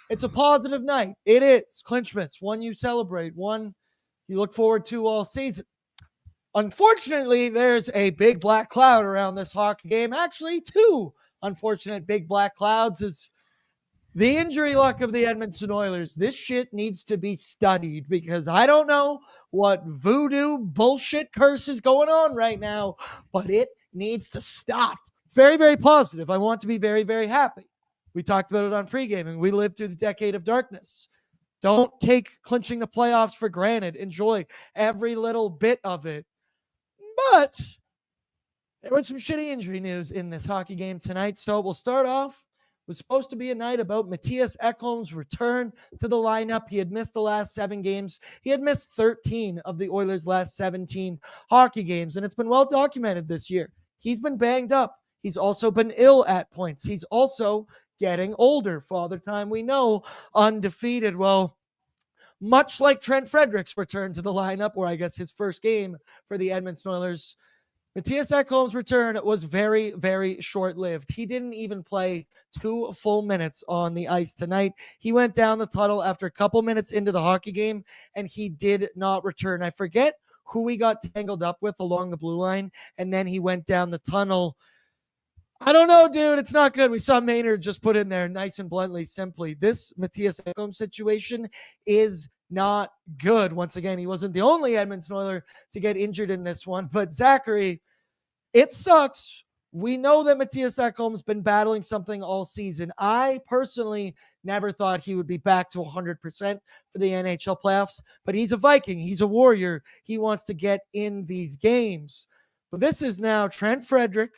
It's a positive night. It is. Clinchments, one you celebrate, one you look forward to all season. Unfortunately, there's a big black cloud around this hockey game. Actually, two unfortunate big black clouds is the injury luck of the Edmonton Oilers. This shit needs to be studied because I don't know what voodoo bullshit curse is going on right now, but it needs to stop. It's very, very positive. I want to be very, very happy. We talked about it on pre-gaming. We lived through the decade of darkness. Don't take clinching the playoffs for granted. Enjoy every little bit of it. But there was some shitty injury news in this hockey game tonight. So we'll start off. It was supposed to be a night about Mattias Ekholm's return to the lineup. He had missed the last 7 games. He had missed 13 of the Oilers' last 17 hockey games, and it's been well documented this year. He's been banged up. He's also been ill at points. He's also getting older. Father Time, we know, undefeated. Well, much like Trent Frederick's return to the lineup, or I guess his first game for the Edmonton Oilers, Mattias Ekholm's return was very, very short-lived. He didn't even play 2 full minutes on the ice tonight. He went down the tunnel after a couple minutes into the hockey game, and he did not return. I forget who he got tangled up with along the blue line, and then he went down the tunnel. I don't know, dude. It's not good. We saw Maynard just put in there nice and bluntly, simply. This Mattias Ekholm situation is not good. Once again, he wasn't the only Edmonton Oiler to get injured in this one. But Zachary, it sucks. We know that Mattias Ekholm's been battling something all season. I personally never thought he would be back to 100% for the NHL playoffs, but he's a Viking. He's a warrior. He wants to get in these games. But this is now Trent Frederick,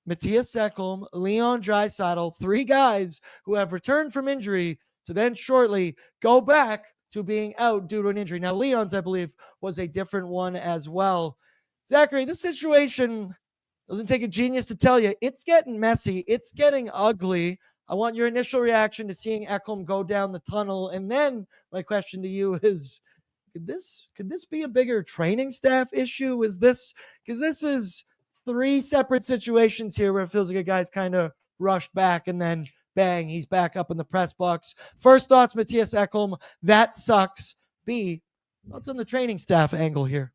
Mattias Ekholm, Leon Draisaitl, 3 guys who have returned from injury to then shortly go back to being out due to an injury. Now, Leon's, I believe, was a different one as well. Zachary, this situation doesn't take a genius to tell you. It's getting messy. It's getting ugly. I want your initial reaction to seeing Ekholm go down the tunnel. And then my question to you is, could this be a bigger training staff issue? Is this, because this is 3 separate situations here where it feels like a guy's kind of rushed back and then bang, he's back up in the press box. First thoughts, Mattias Ekholm, that sucks. B, what's on the training staff angle here?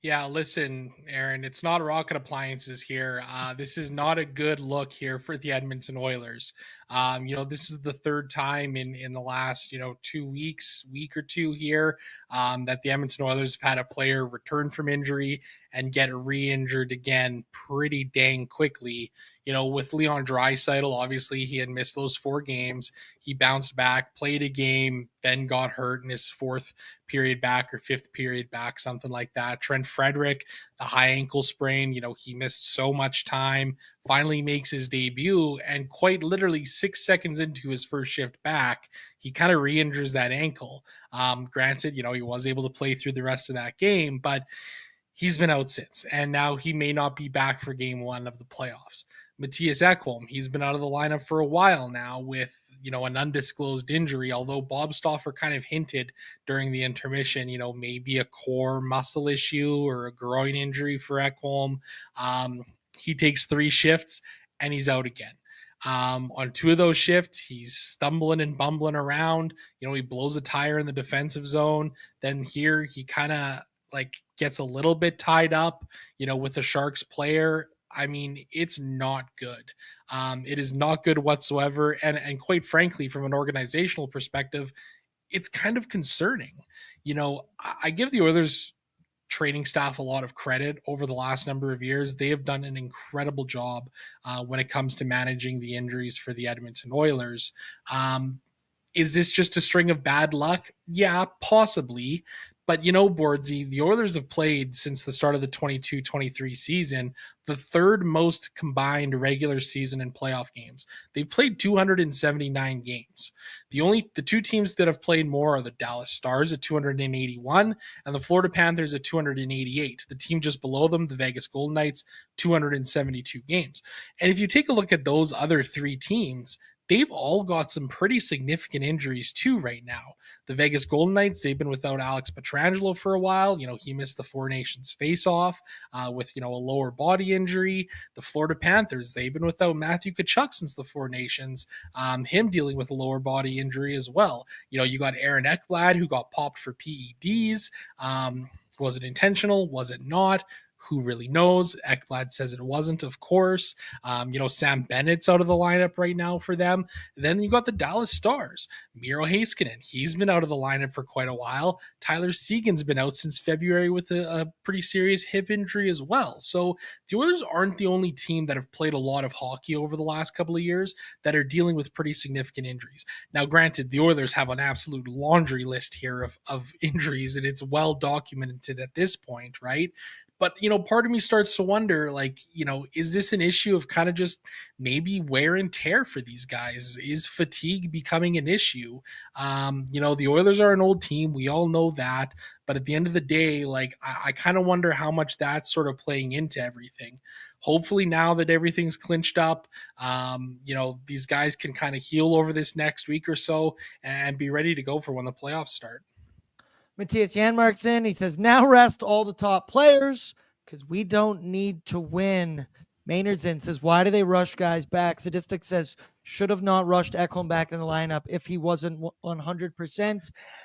Yeah, listen, Aaron, it's not rocket appliances here. This is not a good look here for the Edmonton Oilers. This is the 3rd time in the last, 2 weeks, week or 2 here, that the Edmonton Oilers have had a player return from injury and get re-injured again pretty dang quickly. With Leon Draisaitl, obviously he had missed those 4 games. He bounced back, played a game, then got hurt in his 4th period back or 5th period back, something like that. Trent Frederick, the high ankle sprain, he missed so much time, finally makes his debut, and quite literally 6 seconds into his first shift back, he kind of re-injures that ankle. Granted, he was able to play through the rest of that game, but he's been out since, and now he may not be back for game 1 of the playoffs. Mattias Ekholm, he's been out of the lineup for a while now with, an undisclosed injury, although Bob Stauffer kind of hinted during the intermission, maybe a core muscle issue or a groin injury for Ekholm. He takes 3 shifts and he's out again. On 2 of those shifts, he's stumbling and bumbling around. He blows a tire in the defensive zone. Then here he kind of gets a little bit tied up, with a Sharks player. I mean, it's not good. It is not good whatsoever. And quite frankly, from an organizational perspective, it's kind of concerning. I give the Oilers training staff a lot of credit over the last number of years. They have done an incredible job when it comes to managing the injuries for the Edmonton Oilers. Is this just a string of bad luck? Yeah, possibly. But, Bordsy, the Oilers have played since the start of the 22-23 season, the 3rd most combined regular season and playoff games. They've played 279 games. The 2 teams that have played more are the Dallas Stars at 281 and the Florida Panthers at 288. The team just below them, the Vegas Golden Knights, 272 games. And if you take a look at those other 3 teams, they've all got some pretty significant injuries too right now. The Vegas Golden Knights, they've been without Alex Pietrangelo for a while. He missed the Four Nations face-off with, a lower body injury. The Florida Panthers, they've been without Matthew Tkachuk since the Four Nations, him dealing with a lower body injury as well. You got Aaron Ekblad, who got popped for PEDs. Was it intentional? Was it not? Who really knows? Ekblad says it wasn't, of course. Sam Bennett's out of the lineup right now for them. Then you got the Dallas Stars. Miro Heiskanen, he's been out of the lineup for quite a while. Tyler Seguin's been out since February with a pretty serious hip injury as well. So the Oilers aren't the only team that have played a lot of hockey over the last couple of years that are dealing with pretty significant injuries. Now, granted, the Oilers have an absolute laundry list here of injuries, and it's well documented at this point, right? But, part of me starts to wonder, is this an issue of kind of just maybe wear and tear for these guys? Is fatigue becoming an issue? The Oilers are an old team. We all know that. But at the end of the day, I kind of wonder how much that's sort of playing into everything. Hopefully now that everything's clinched up, these guys can kind of heal over this next week or so and be ready to go for when the playoffs start. Mattias Janmark's in. He says, now rest all the top players because we don't need to win. Maynard's in. Says, why do they rush guys back? Sadistic says, should have not rushed Ekholm back in the lineup if he wasn't 100%. And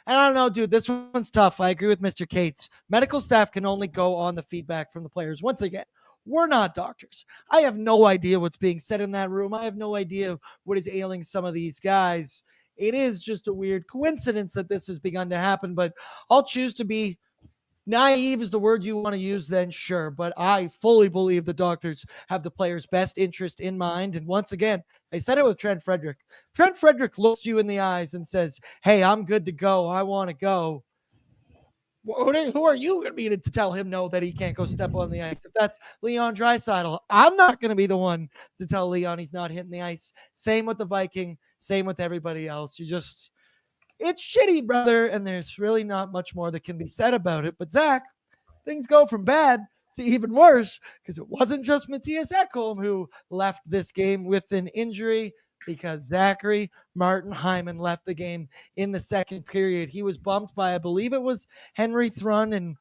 I don't know, dude, this one's tough. I agree with Mr. Cates. Medical staff can only go on the feedback from the players. Once again, we're not doctors. I have no idea what's being said in that room. I have no idea what is ailing some of these guys. It is just a weird coincidence that this has begun to happen, but I'll choose to be naive is the word you want to use, then sure. But I fully believe the doctors have the player's best interest in mind. And once again, I said it with Trent Frederick. Trent Frederick looks you in the eyes and says, hey, I'm good to go. I want to go. Who are you going to be to tell him no, that he can't go step on the ice? If that's Leon Draisaitl, I'm not going to be the one to tell Leon he's not hitting the ice. Same with the Viking. Same with everybody else. It's shitty, brother, and there's really not much more that can be said about it. But Zach, things go from bad to even worse because it wasn't just Mattias Ekholm who left this game with an injury, because Zachary Martin Hyman left the game in the second period. He was bumped by, I believe it was Henry Thrun, and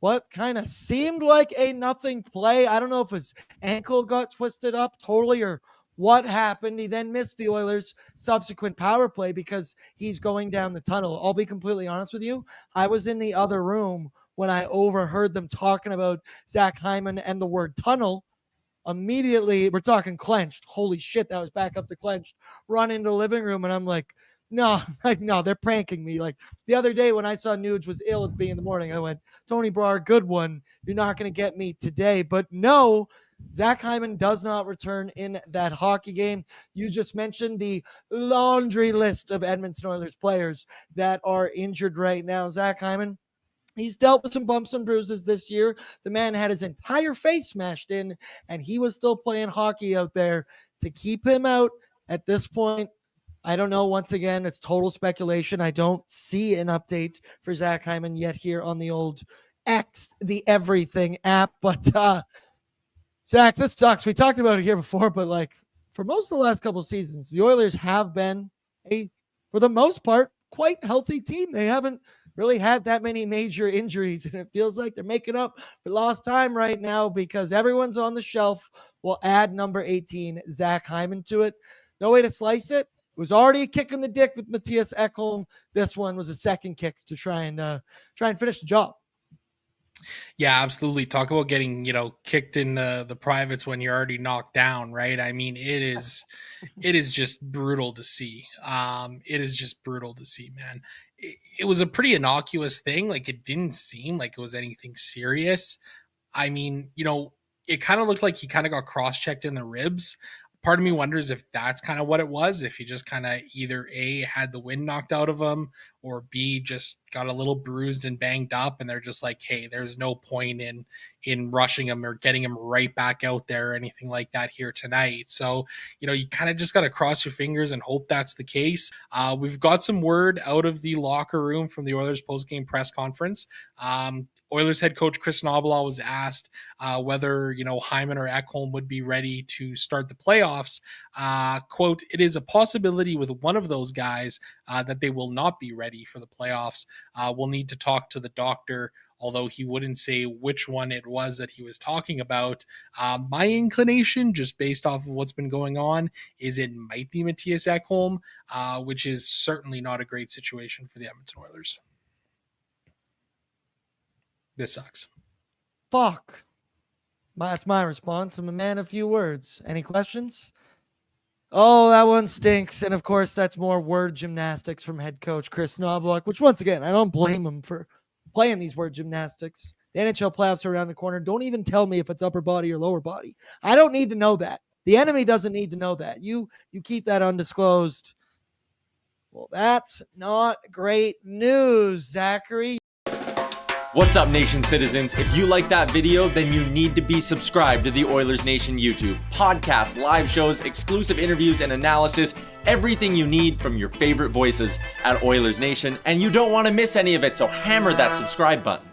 what kind of seemed like a nothing play. I don't know if his ankle got twisted up totally or what happened. He then missed the Oilers' subsequent power play because he's going down the tunnel. I'll be completely honest with you. I was in the other room when I overheard them talking about Zach Hyman and the word tunnel. Immediately, we're talking clenched. Holy shit, that was back up to clenched. Run into the living room, and I'm like, no, they're pranking me. Like the other day when I saw Nuge was ill at the in the morning, I went, Tony Brar, good one. You're not going to get me today. But no, Zach Hyman does not return in that hockey game. You just mentioned the laundry list of Edmonton Oilers players that are injured right now. Zach Hyman, he's dealt with some bumps and bruises this year. The man had his entire face smashed in, and he was still playing hockey out there. To keep him out at this point, I don't know. Once again, it's total speculation. I don't see an update for Zach Hyman yet here on the old X, the Everything app. But Zach, this sucks. We talked about it here before, but for most of the last couple of seasons, the Oilers have been for the most part, quite healthy team. They haven't really had that many major injuries, and it feels like they're making up for lost time right now because everyone's on the shelf. We'll add number 18, Zach Hyman, to it. No way to slice it. It was already a kick in the dick with Mattias Ekholm. This one was a second kick to try and finish the job. Yeah, absolutely. Talk about getting, kicked in the privates when you're already knocked down, right? I mean, it is just brutal to see. It is just brutal to see, man. It was a pretty innocuous thing. It didn't seem like it was anything serious. I mean, it kind of looked like he kind of got cross-checked in the ribs. Part of me wonders if that's kind of what it was, if he just kind of either A, had the wind knocked out of him, or B, just got a little bruised and banged up, and they're just like, hey, there's no point in rushing him or getting him right back out there or anything like that here tonight. So, you kind of just got to cross your fingers and hope that's the case. We've got some word out of the locker room from the Oilers post-game press conference. Oilers head coach Chris Knoblauch was asked whether, Hyman or Ekholm would be ready to start the playoffs. Quote, "It is a possibility with one of those guys that they will not be ready for the playoffs. We'll need to talk to the doctor," although he wouldn't say which one it was that he was talking about. My inclination, just based off of what's been going on, is it might be Mattias Ekholm, which is certainly not a great situation for the Edmonton Oilers. This sucks. Fuck. That's my response. I'm a man of few words. Any questions? Oh, that one stinks. And of course, that's more word gymnastics from head coach Chris Knoblauch, which once again, I don't blame him for playing these word gymnastics. The NHL playoffs are around the corner. Don't even tell me if it's upper body or lower body. I don't need to know that. The enemy doesn't need to know that. You keep that undisclosed. Well, that's not great news, Zachary. What's up, Nation citizens? If you like that video, then you need to be subscribed to the Oilers Nation YouTube. Podcasts, live shows, exclusive interviews, and analysis. Everything you need from your favorite voices at Oilers Nation. And you don't want to miss any of it, so hammer that subscribe button.